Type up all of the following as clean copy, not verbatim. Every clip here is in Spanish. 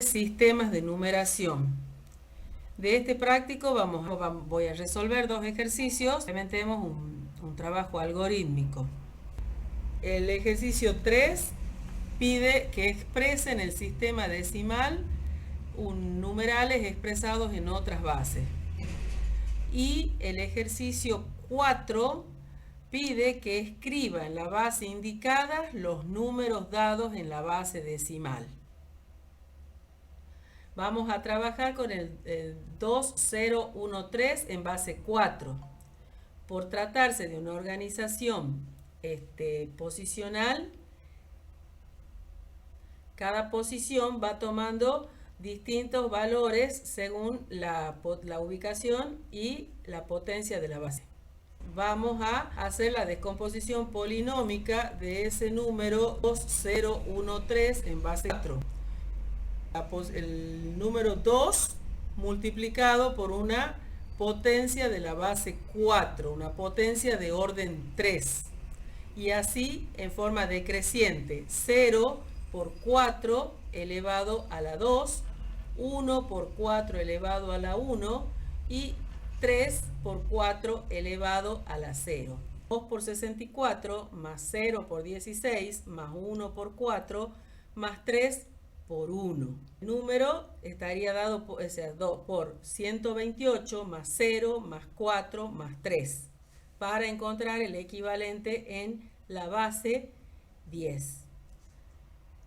Sistemas de numeración. De este práctico voy a resolver dos ejercicios. Tenemos un trabajo algorítmico. El ejercicio 3 pide que expresen el sistema decimal numerales expresados en otras bases. Y el ejercicio 4 pide que escriba en la base indicada los números dados en la base decimal. Vamos a trabajar con el 2013 en base 4. Por tratarse de una organización posicional, cada posición va tomando distintos valores según la ubicación y la potencia de la base. Vamos a hacer la descomposición polinómica de ese número 2013 en base 4. El número 2 multiplicado por una potencia de la base 4, una potencia de orden 3. Y así en forma decreciente, 0 por 4 elevado a la 2, 1 por 4 elevado a la 1 y 3 por 4 elevado a la 0. 2 por 64 más 0 por 16 más 1 por 4 más 3 por 1. El número estaría dado por 128 más 0 más 4 más 3 para encontrar el equivalente en la base 10.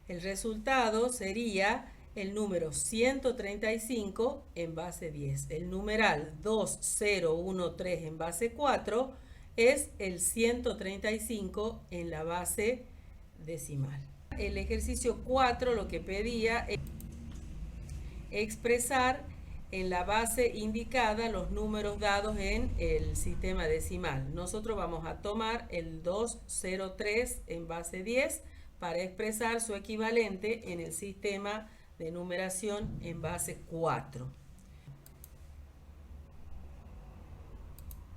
El resultado sería el número 135 en base 10. El numeral 2013 en base 4 es el 135 en la base decimal. El ejercicio 4 lo que pedía es expresar en la base indicada los números dados en el sistema decimal. Nosotros vamos a tomar el 203 en base 10 para expresar su equivalente en el sistema de numeración en base 4.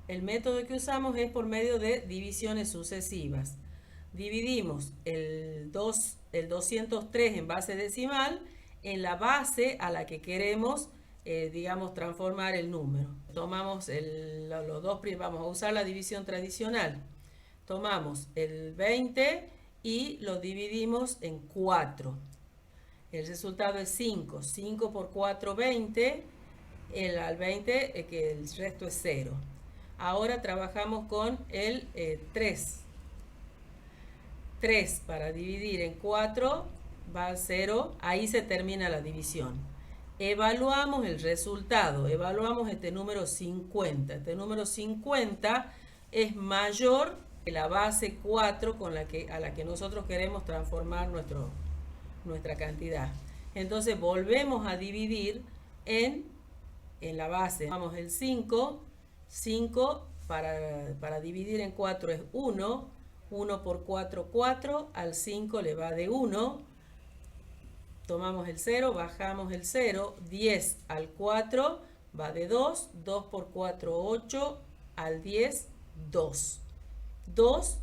El método que usamos es por medio de divisiones sucesivas. Dividimos el 203 en base decimal en la base a la que queremos, transformar el número. Tomamos los dos, vamos a usar la división tradicional. Tomamos el 20 y lo dividimos en 4. El resultado es 5. 5 por 4, 20. Al 20, que el resto es 0. Ahora trabajamos con el 3. 3 para dividir en 4 va a 0, ahí se termina la división. Evaluamos el resultado, evaluamos este número 50. Este número 50 es mayor que la base 4 a la que nosotros queremos transformar nuestra cantidad. Entonces volvemos a dividir en la base. Vamos el 5, 5 para dividir en 4 es 1. 1 por 4, 4, al 5 le va de 1, tomamos el 0, bajamos el 0, 10 al 4 va de 2, 2 por 4, 8, al 10, 2. 2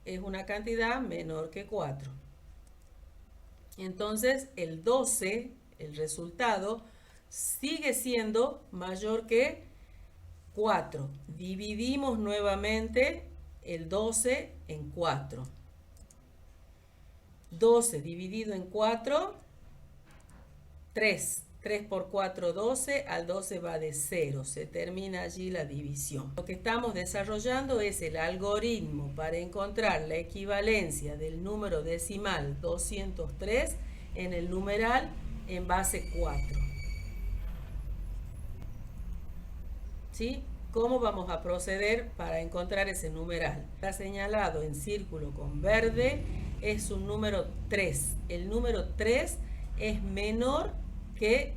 es una cantidad menor que 4. Entonces el 12, el resultado, sigue siendo mayor que 4. Dividimos nuevamente el 12 en 4. 12 dividido en 4, 3. 3 por 4, 12. Al 12 va de 0. Se termina allí la división. Lo que estamos desarrollando es el algoritmo para encontrar la equivalencia del número decimal 203 en el numeral en base 4. ¿Sí? ¿Cómo vamos a proceder para encontrar ese numeral? Está señalado en círculo con verde, es un número 3. El número 3 es menor que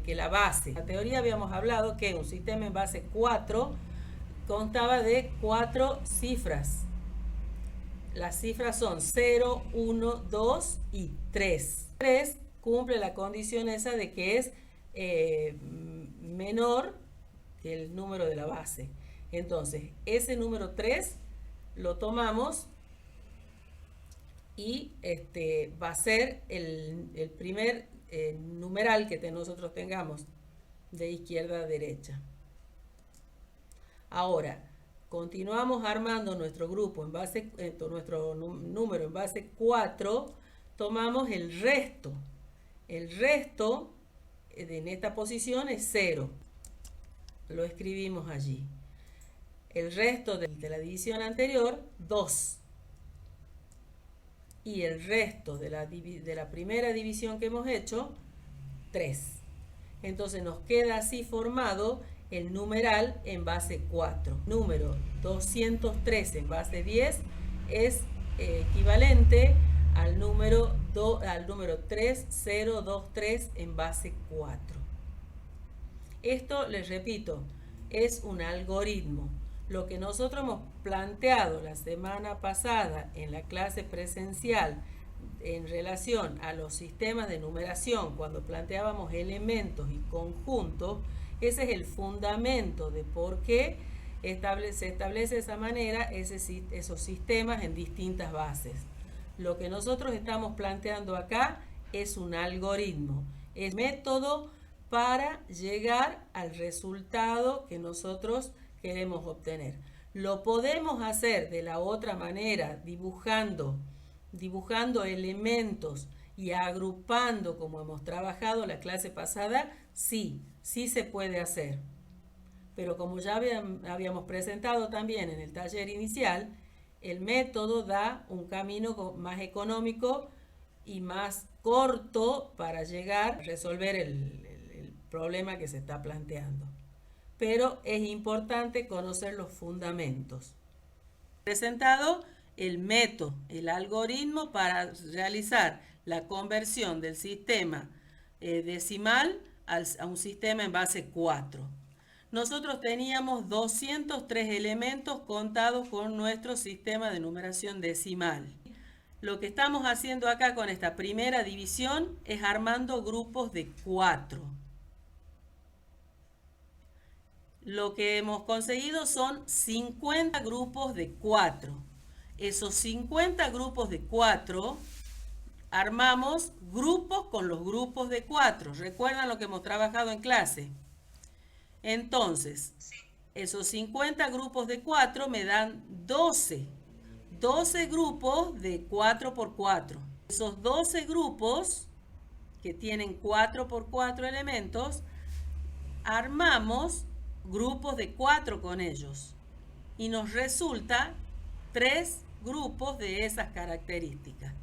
la base. En la teoría habíamos hablado que un sistema en base 4 constaba de 4 cifras. Las cifras son 0, 1, 2 y 3. 3 cumple la condición esa de que es menor el número de la base. Entonces, ese número 3 lo tomamos y va a ser el primer numeral que nosotros tengamos de izquierda a derecha. Ahora, continuamos armando nuestro grupo en base, nuestro número en base 4, tomamos el resto. El resto en esta posición es 0. Lo escribimos allí. El resto de la división anterior, 2. Y el resto de la primera división que hemos hecho, 3. Entonces nos queda así formado el numeral en base 4. Número 203 en base 10 es equivalente al número 3023 en base 4. Esto, les repito, es un algoritmo. Lo que nosotros hemos planteado la semana pasada en la clase presencial en relación a los sistemas de numeración, cuando planteábamos elementos y conjuntos, ese es el fundamento de por qué se establece de esa manera esos sistemas en distintas bases. Lo que nosotros estamos planteando acá es un algoritmo, es método para llegar al resultado que nosotros queremos obtener. Lo podemos hacer de la otra manera, dibujando elementos y agrupando como hemos trabajado la clase pasada, sí se puede hacer. Pero como ya habíamos presentado también en el taller inicial, el método da un camino más económico y más corto para llegar a resolver el problema que se está planteando. Pero es importante conocer los fundamentos. Presentado el método, el algoritmo para realizar la conversión del sistema decimal a un sistema en base 4. Nosotros teníamos 203 elementos contados con nuestro sistema de numeración decimal. Lo que estamos haciendo acá con esta primera división es armando grupos de 4. Lo que hemos conseguido son 50 grupos de 4. Esos 50 grupos de 4 armamos grupos con los grupos de 4. ¿Recuerdan lo que hemos trabajado en clase? Entonces, esos 50 grupos de 4 me dan 12 grupos de 4 por 4. Esos 12 grupos que tienen 4 por 4 elementos, armamos grupos de 4 con ellos y nos resulta 3 grupos de esas características.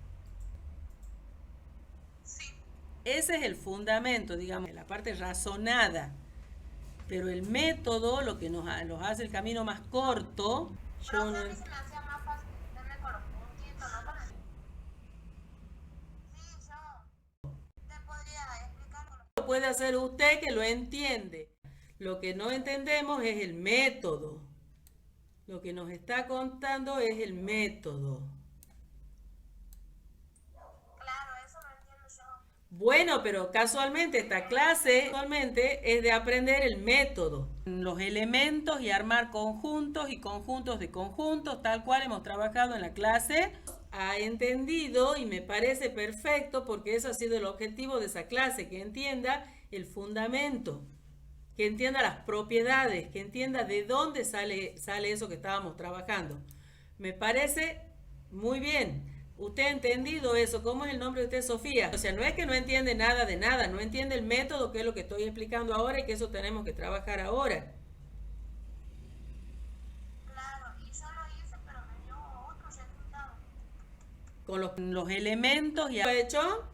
Ese es el fundamento, digamos, la parte razonada. Pero el método, lo que nos hace el camino más corto, lo puede hacer usted que lo entiende. Lo que no entendemos es el método. Lo que nos está contando es el método. Bueno, pero casualmente esta clase es de aprender el método, los elementos y armar conjuntos y conjuntos de conjuntos, tal cual hemos trabajado en la clase. Ha entendido y me parece perfecto porque eso ha sido el objetivo de esa clase, que entienda el fundamento, que entienda las propiedades, que entienda de dónde sale eso que estábamos trabajando. Me parece muy bien. ¿Usted ha entendido eso? ¿Cómo es el nombre de usted, Sofía? O sea, no es que no entiende nada de nada, no entiende el método, que es lo que estoy explicando ahora y que eso tenemos que trabajar ahora. Claro, y yo lo hice, pero me dio otro resultado. Con los elementos y hecho.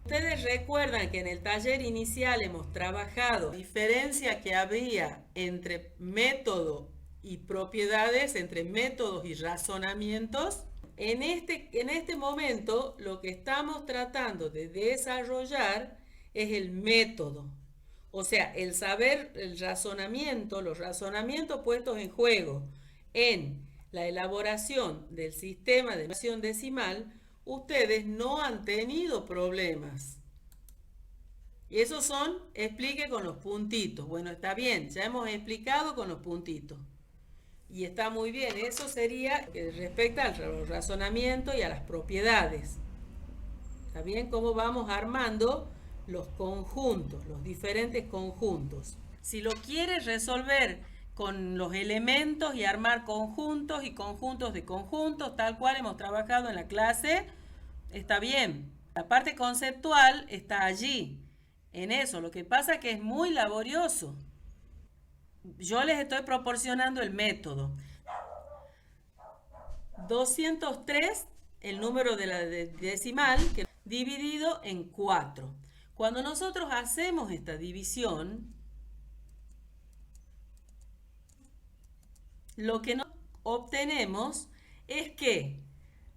Ustedes recuerdan que en el taller inicial hemos trabajado la diferencia que había entre método y propiedades, entre métodos y razonamientos. En este momento lo que estamos tratando de desarrollar es el método, o sea, el saber, el razonamiento, los razonamientos puestos en juego en la elaboración del sistema de numeración decimal. Ustedes no han tenido problemas. Y esos son, explique con los puntitos. Bueno, está bien, ya hemos explicado con los puntitos. Y está muy bien, eso sería respecto al razonamiento y a las propiedades. ¿Está bien? Cómo vamos armando los conjuntos, los diferentes conjuntos. Si lo quieres resolver con los elementos y armar conjuntos y conjuntos de conjuntos, tal cual hemos trabajado en la clase, está bien. La parte conceptual está allí, en eso. Lo que pasa es que es muy laborioso. Yo les estoy proporcionando el método. 203, el número de la decimal, que dividido en 4. Cuando nosotros hacemos esta división, lo que nos obtenemos es que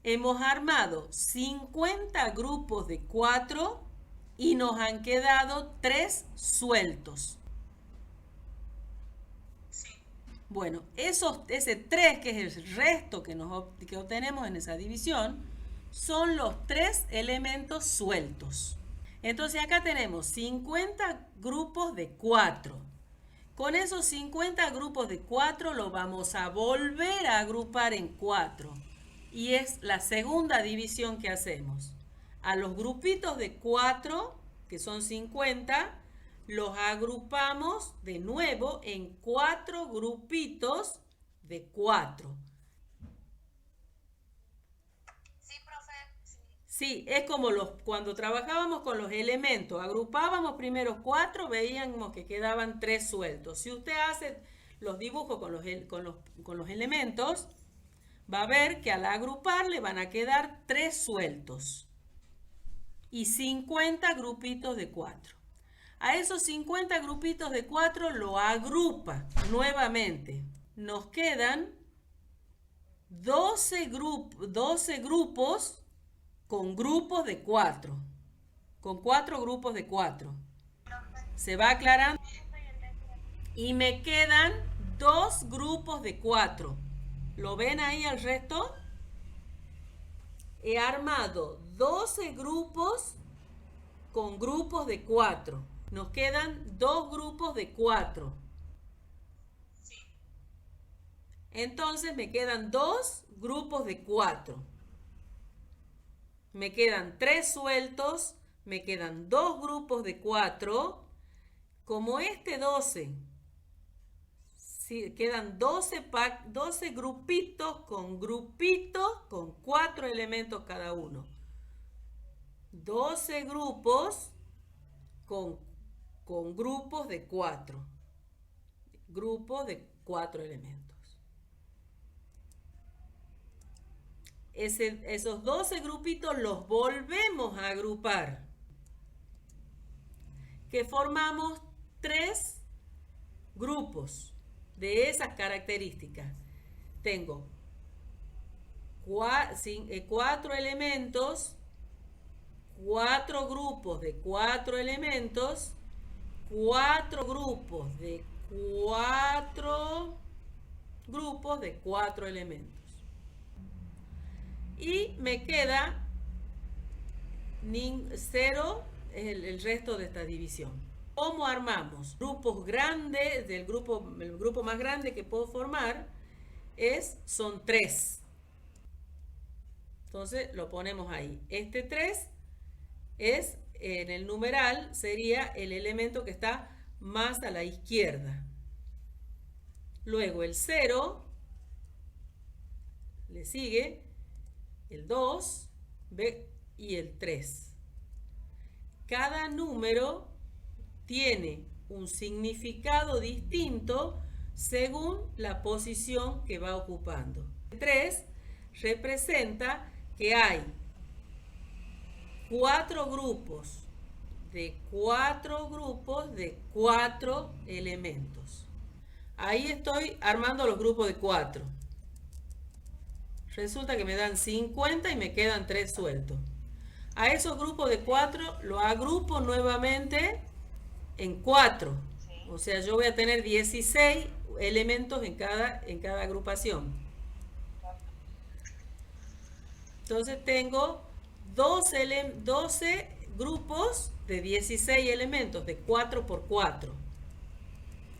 hemos armado 50 grupos de 4 y nos han quedado 3 sueltos. Bueno, ese 3, que es el resto que obtenemos en esa división, son los 3 elementos sueltos. Entonces acá tenemos 50 grupos de 4. Con esos 50 grupos de 4 los vamos a volver a agrupar en 4. Y es la segunda división que hacemos. A los grupitos de 4, que son 50, los agrupamos de nuevo en 4 grupitos de 4. Sí, profe. Sí, es como cuando trabajábamos con los elementos, agrupábamos primero 4, veíamos que quedaban 3 sueltos. Si usted hace los dibujos con los elementos, va a ver que al agrupar le van a quedar 3 sueltos y 50 grupitos de 4. A esos 50 grupitos de 4 lo agrupa nuevamente. Nos quedan 12 grupos con grupos de 4. Con 4 grupos de 4. ¿Se va aclarando? Y me quedan 2 grupos de 4. ¿Lo ven ahí el resto? He armado 12 grupos con grupos de 4. Nos quedan 2 grupos de 4. Sí. Entonces me quedan 2 grupos de 4. Me quedan 3 sueltos. Me quedan 2 grupos de 4. Como este 12, sí, quedan 12 grupitos con 4 elementos cada uno. 12 grupos con grupos de 4. Grupos de 4 elementos. Esos 12 grupitos los volvemos a agrupar. Que formamos 3 grupos de esas características. Tengo 4 elementos, 4 grupos de 4 elementos, 4 grupos de 4 grupos de 4 elementos. Y me queda 0 el resto de esta división. ¿Cómo armamos? Grupos grandes, el grupo más grande que puedo formar son 3. Entonces lo ponemos ahí. Este 3 es, en el numeral, sería el elemento que está más a la izquierda. Luego el 0, le sigue el 2 y el 3. Cada número tiene un significado distinto según la posición que va ocupando. El 3 representa que hay 4 grupos de 4 elementos. Ahí estoy armando los grupos de 4. Resulta que me dan 50 y me quedan 3 sueltos. A esos grupos de 4 lo agrupo nuevamente en 4. Sí. O sea, yo voy a tener 16 elementos en cada agrupación. Entonces tengo 12 grupos de 16 elementos, de 4 por 4.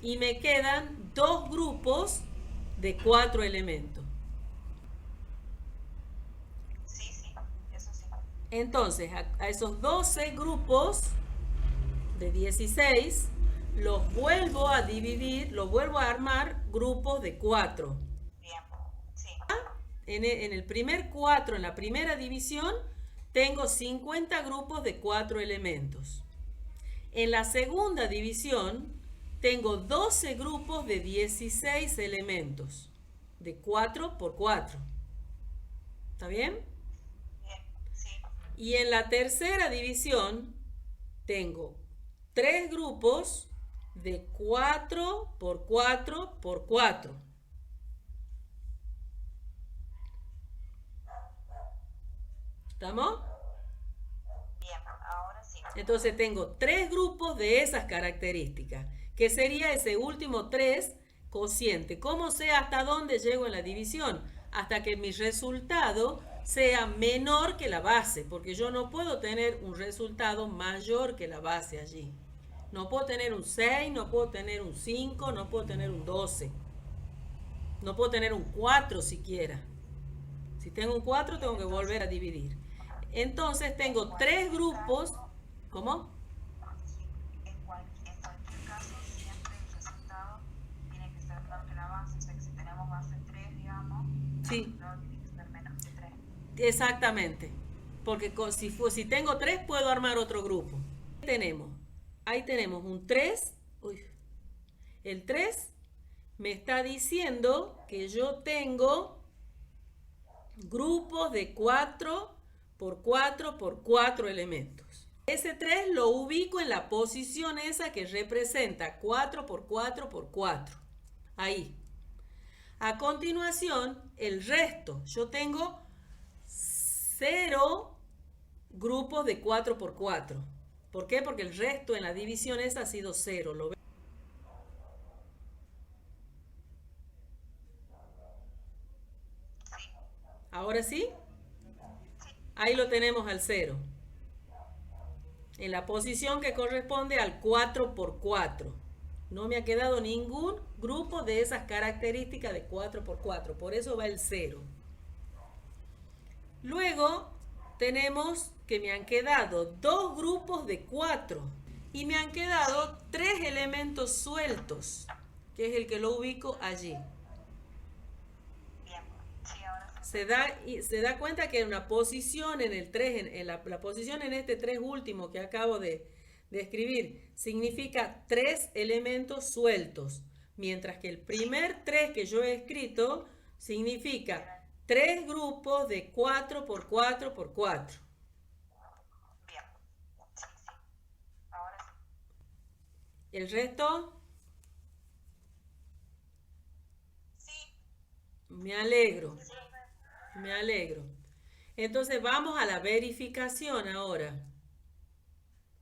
Y me quedan 2 grupos de 4 elementos. Sí, eso sí. Entonces, a esos 12 grupos de 16, los vuelvo a dividir, los vuelvo a armar grupos de 4. Bien. Sí. En el primer 4, en la primera división, tengo 50 grupos de 4 elementos. En la segunda división, tengo 12 grupos de 16 elementos, de 4 por 4. ¿Está bien? Bien. Sí. Y en la tercera división, tengo 3 grupos de 4 por 4 por 4. ¿Estamos? Bien. Ahora sí. Entonces tengo 3 grupos de esas características, que sería ese último 3 cociente. ¿Cómo sé hasta dónde llego en la división? Hasta que mi resultado sea menor que la base, porque yo no puedo tener un resultado mayor que la base allí. No puedo tener un 6, no puedo tener un 5, no puedo tener un 12. No puedo tener un 4 siquiera. Si tengo un 4, tengo que volver a dividir. Entonces tengo 3 grupos. ¿Cómo? En cualquier caso, siempre el resultado tiene que ser menor que la base. O sea, que si tenemos base 3, digamos, el Sí, resultado tiene que ser menos que 3. exactamente. Porque si tengo 3, puedo armar otro grupo. Ahí tenemos un 3. Uy, el 3 me está diciendo que yo tengo grupos de 4 por 4 por 4 elementos. Ese 3 lo ubico en la posición esa que representa 4 por 4 por 4. Ahí. A continuación, el resto. Yo tengo 0 grupos de 4 por 4. ¿Por qué? Porque el resto en la división esa ha sido 0. ¿Lo ven? Sí. ¿Ahora sí? Ahí lo tenemos al 0. En la posición que corresponde al 4 por 4. No me ha quedado ningún grupo de esas características de 4 por 4. Por eso va el 0. Luego tenemos que me han quedado 2 grupos de 4. Y me han quedado 3 elementos sueltos, que es el que lo ubico allí. Bien. Sí, ahora sí. Se da cuenta que en una posición en el 3, en la posición en este 3 último que acabo de escribir, significa 3 elementos sueltos, mientras que el primer 3 que yo he escrito significa 3 grupos de 4 por 4 por 4. Bien. Sí, sí. Ahora sí. El resto, Sí. me alegro, Sí. me alegro. Entonces vamos a la verificación ahora.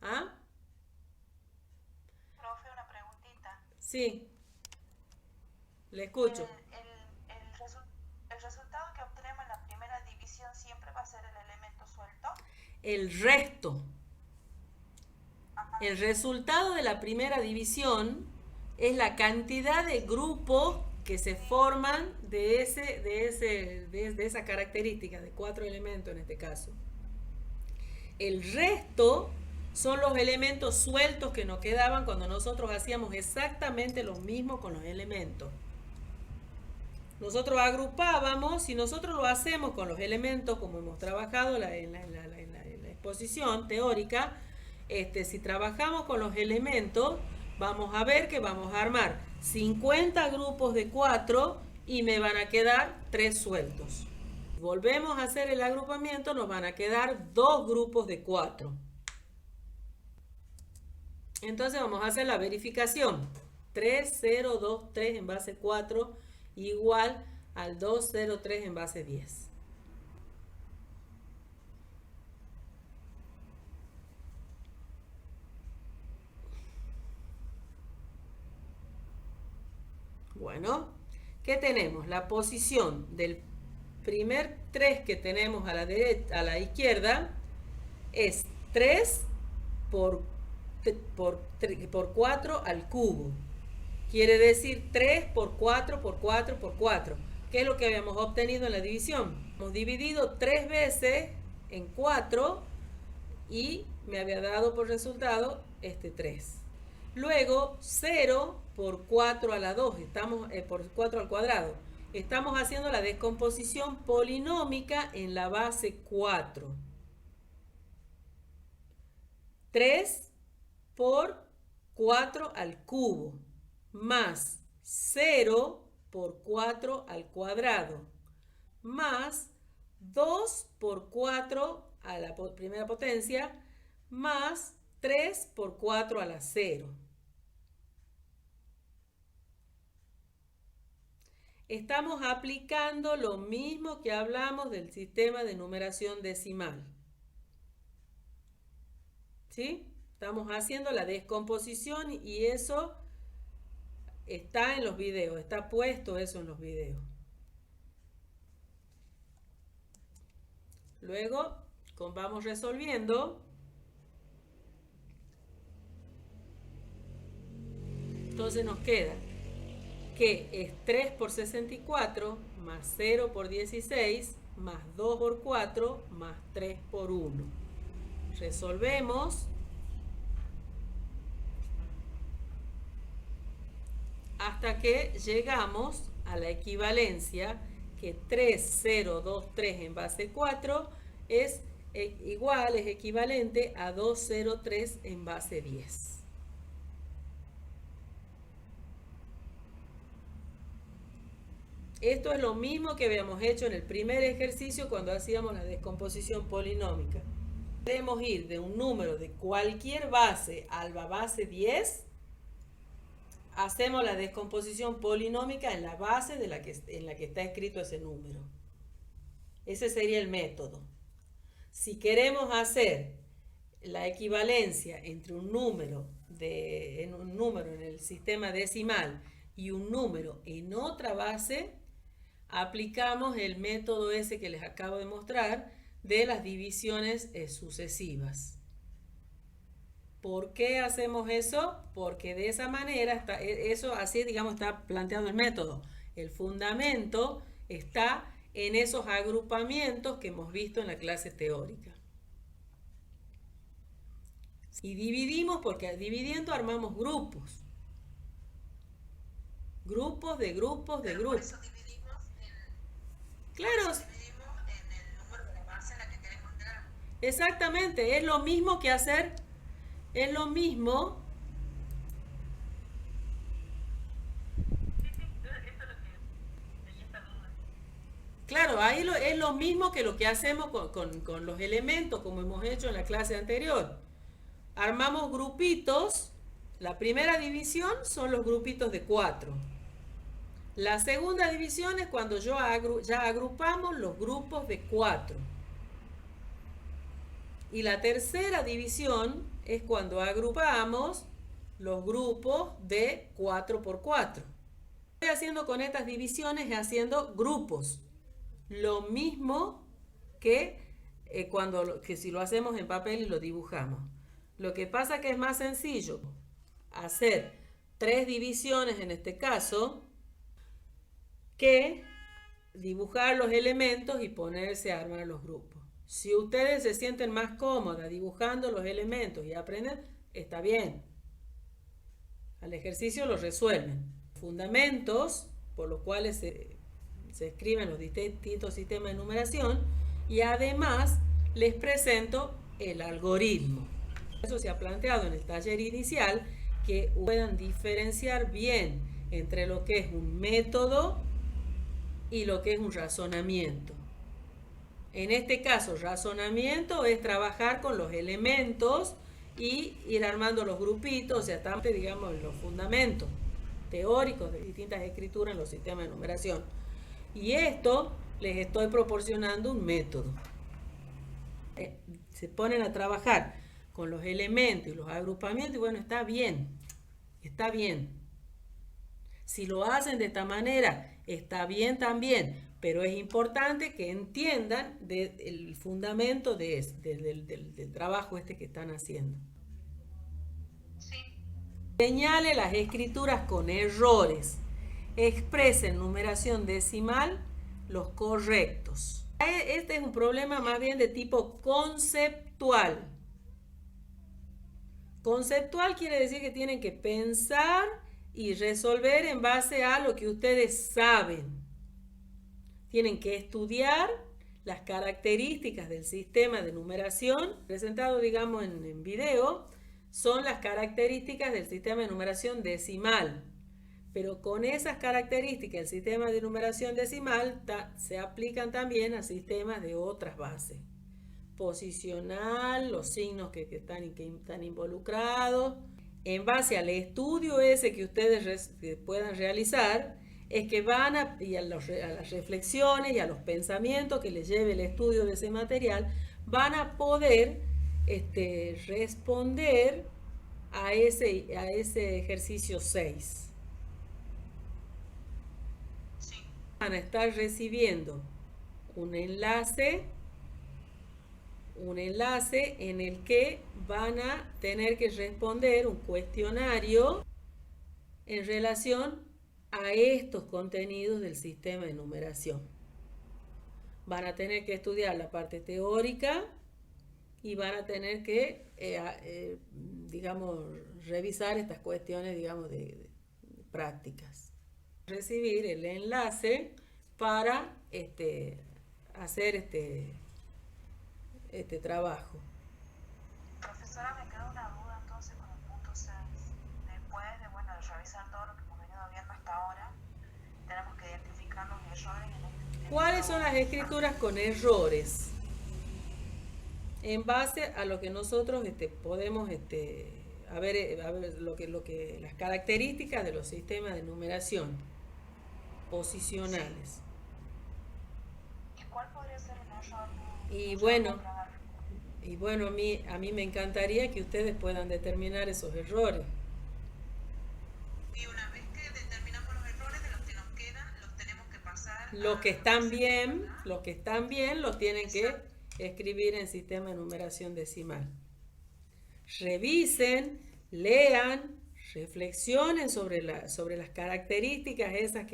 ¿Ah? Profe, una preguntita. Sí, le escucho. El resultado que obtenemos en la primera división siempre va a ser el elemento suelto. El resto. Ajá. El resultado de la primera división es la cantidad de grupos que se forman de esa característica, de 4 elementos en este caso. El resto son los elementos sueltos que nos quedaban cuando nosotros hacíamos exactamente lo mismo con los elementos. Nosotros agrupábamos, y nosotros lo hacemos con los elementos como hemos trabajado en la exposición teórica. Si trabajamos con los elementos, vamos a ver que vamos a armar 50 grupos de 4 y me van a quedar 3 sueltos. Volvemos a hacer el agrupamiento, nos van a quedar 2 grupos de 4. Entonces vamos a hacer la verificación. 3, 0, 2, 3 en base 4 igual al 2, 0, 3 en base 10. Bueno, ¿qué tenemos? La posición del primer 3 que tenemos a la derecha, a la izquierda es 3 por 4 al cubo. Quiere decir 3 por 4 por 4 por 4. ¿Qué es lo que habíamos obtenido en la división? Hemos dividido 3 veces en 4 y me había dado por resultado este 3. Luego 0 por 4 a la 2, estamos por 4 al cuadrado. Estamos haciendo la descomposición polinómica en la base 4. 3 por 4 al cubo, más 0 por 4 al cuadrado, más 2 por 4 a la primera potencia, más 3 por 4 a la 0. Estamos aplicando lo mismo que hablamos del sistema de numeración decimal. ¿Sí? Estamos haciendo la descomposición y eso está en los videos, está puesto eso en los videos. Luego, vamos resolviendo. Entonces nos queda que es 3 por 64 más 0 por 16 más 2 por 4 más 3 por 1. Resolvemos hasta que llegamos a la equivalencia que 3023 en base 4 es igual, es equivalente a 203 en base 10. Esto es lo mismo que habíamos hecho en el primer ejercicio cuando hacíamos la descomposición polinómica. Podemos ir de un número de cualquier base a la base 10. Hacemos la descomposición polinómica en la base en la que está escrito ese número. Ese sería el método. Si queremos hacer la equivalencia entre un número en el sistema decimal y un número en otra base, aplicamos el método ese que les acabo de mostrar de las divisiones sucesivas. ¿Por qué hacemos eso? Porque de esa manera, así digamos está planteado el método. El fundamento está en esos agrupamientos que hemos visto en la clase teórica. Y dividimos porque dividiendo armamos grupos. Grupos de grupos de grupos. Por eso dividimos Claro. dividimos en el número de la base en la que queremos entrar. Exactamente, es lo mismo que hacer, es lo mismo. Claro, ahí es lo mismo que lo que hacemos con los elementos, como hemos hecho en la clase anterior. Armamos grupitos. La primera división son los grupitos de 4. La segunda división es cuando ya agrupamos los grupos de 4. Y la tercera división es cuando agrupamos los grupos de 4 por 4. Lo que estoy haciendo con estas divisiones es haciendo grupos. Lo mismo que si lo hacemos en papel y lo dibujamos. Lo que pasa que es más sencillo hacer 3 divisiones en este caso que dibujar los elementos y ponerse a armar los grupos. Si ustedes se sienten más cómodas dibujando los elementos y aprenden, está bien. Al ejercicio lo resuelven. Fundamentos por los cuales se escriben los distintos sistemas de numeración y además les presento el algoritmo. Eso se ha planteado en el taller inicial, que puedan diferenciar bien entre lo que es un método y lo que es un razonamiento. En este caso, razonamiento es trabajar con los elementos y ir armando los grupitos, o sea, tanto digamos los fundamentos teóricos de distintas escrituras en los sistemas de numeración. Y esto les estoy proporcionando un método. Se ponen a trabajar con los elementos y los agrupamientos y bueno, está bien, está bien. Si lo hacen de esta manera, está bien también, pero es importante que entiendan el fundamento del trabajo que están haciendo. Sí. Señale las escrituras con errores. Exprese en numeración decimal los correctos. Este es un problema más bien de tipo conceptual. Conceptual quiere decir que tienen que pensar y resolver en base a lo que ustedes saben. Tienen que estudiar las características del sistema de numeración, presentado digamos en video, son las características del sistema de numeración decimal. Pero con esas características del sistema de numeración decimal se aplican también a sistemas de otras bases. Posicional, los signos que están involucrados. En base al estudio ese que ustedes puedan realizar, es que van a las reflexiones y a los pensamientos que les lleve el estudio de ese material, van a poder responder a ese ejercicio 6. Sí. Van a estar recibiendo un enlace en el que van a tener que responder un cuestionario en relación a estos contenidos del sistema de numeración. Van a tener que estudiar la parte teórica y van a tener que, digamos, revisar estas cuestiones, digamos, de prácticas. Recibir el enlace para hacer este trabajo. Profesora, me queda una duda entonces con el punto 6. Después de, bueno, de revisar todo lo que hemos venido viendo hasta ahora, tenemos que identificar los errores en ¿Cuáles son las escrituras con errores? En base a lo que nosotros podemos a ver lo que las características de los sistemas de numeración posicionales. ¿Y cuál podría ser el error? Y bueno, a mí me encantaría que ustedes puedan determinar esos errores. Y una vez que determinamos los errores de los que nos quedan, los tenemos que pasar. Los que están bien, los tienen que escribir en sistema de numeración decimal. Revisen, lean, reflexionen sobre las características esas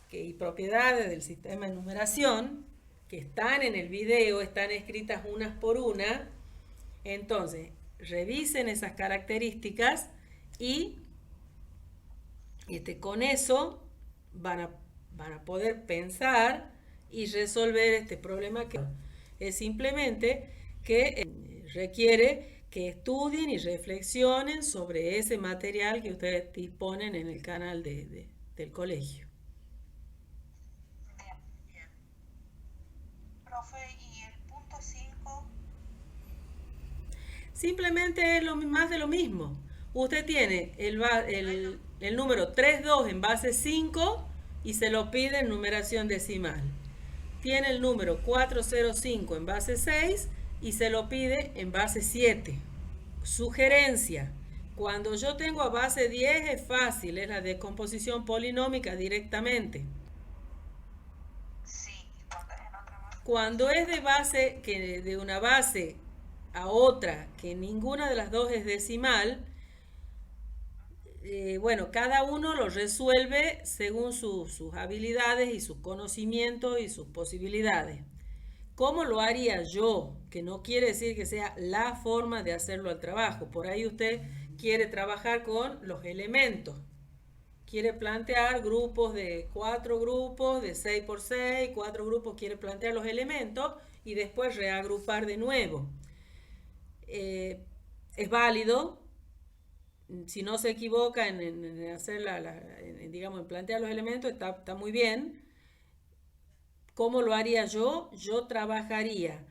y propiedades del sistema de numeración que están en el video, están escritas unas por una. Entonces, revisen esas características y con eso van a poder pensar y resolver este problema, que es simplemente que requiere que estudien y reflexionen sobre ese material que ustedes disponen en el canal del colegio. Bien. Profe, ¿y el punto 5? Simplemente es más de lo mismo. Usted tiene el número 32 en base 5 y se lo pide en numeración decimal. Tiene el número 405 en base 6 y se lo pide en base 7. Sugerencia: cuando yo tengo a base 10 es fácil, es la descomposición polinómica directamente. Sí, y cuando es en otra base. Cuando es de una base a otra, que ninguna de las dos es decimal, bueno, cada uno lo resuelve según sus habilidades y sus conocimientos y sus posibilidades. ¿Cómo lo haría yo? Que no quiere decir que sea la forma de hacerlo al trabajo. Por ahí usted quiere trabajar con los elementos. Quiere plantear grupos de 4 grupos, de 6 por 6, 4 grupos, quiere plantear los elementos y después reagrupar de nuevo. Es válido. Si no se equivoca en hacer digamos, en plantear los elementos, está muy bien. ¿Cómo lo haría yo? Yo trabajaría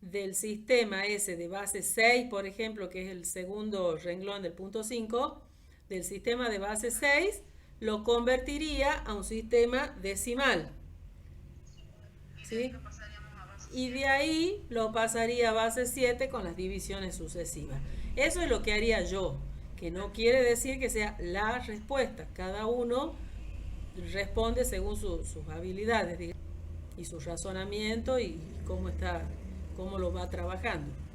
del sistema ese de base 6, por ejemplo, que es el segundo renglón del punto 5, del sistema de base 6, lo convertiría a un sistema decimal. ¿Sí? Y de ahí lo pasaría a base 7 con las divisiones sucesivas. Eso es lo que haría yo, que no quiere decir que sea la respuesta. Cada uno responde según sus habilidades, digamos, y su razonamiento y cómo lo va trabajando.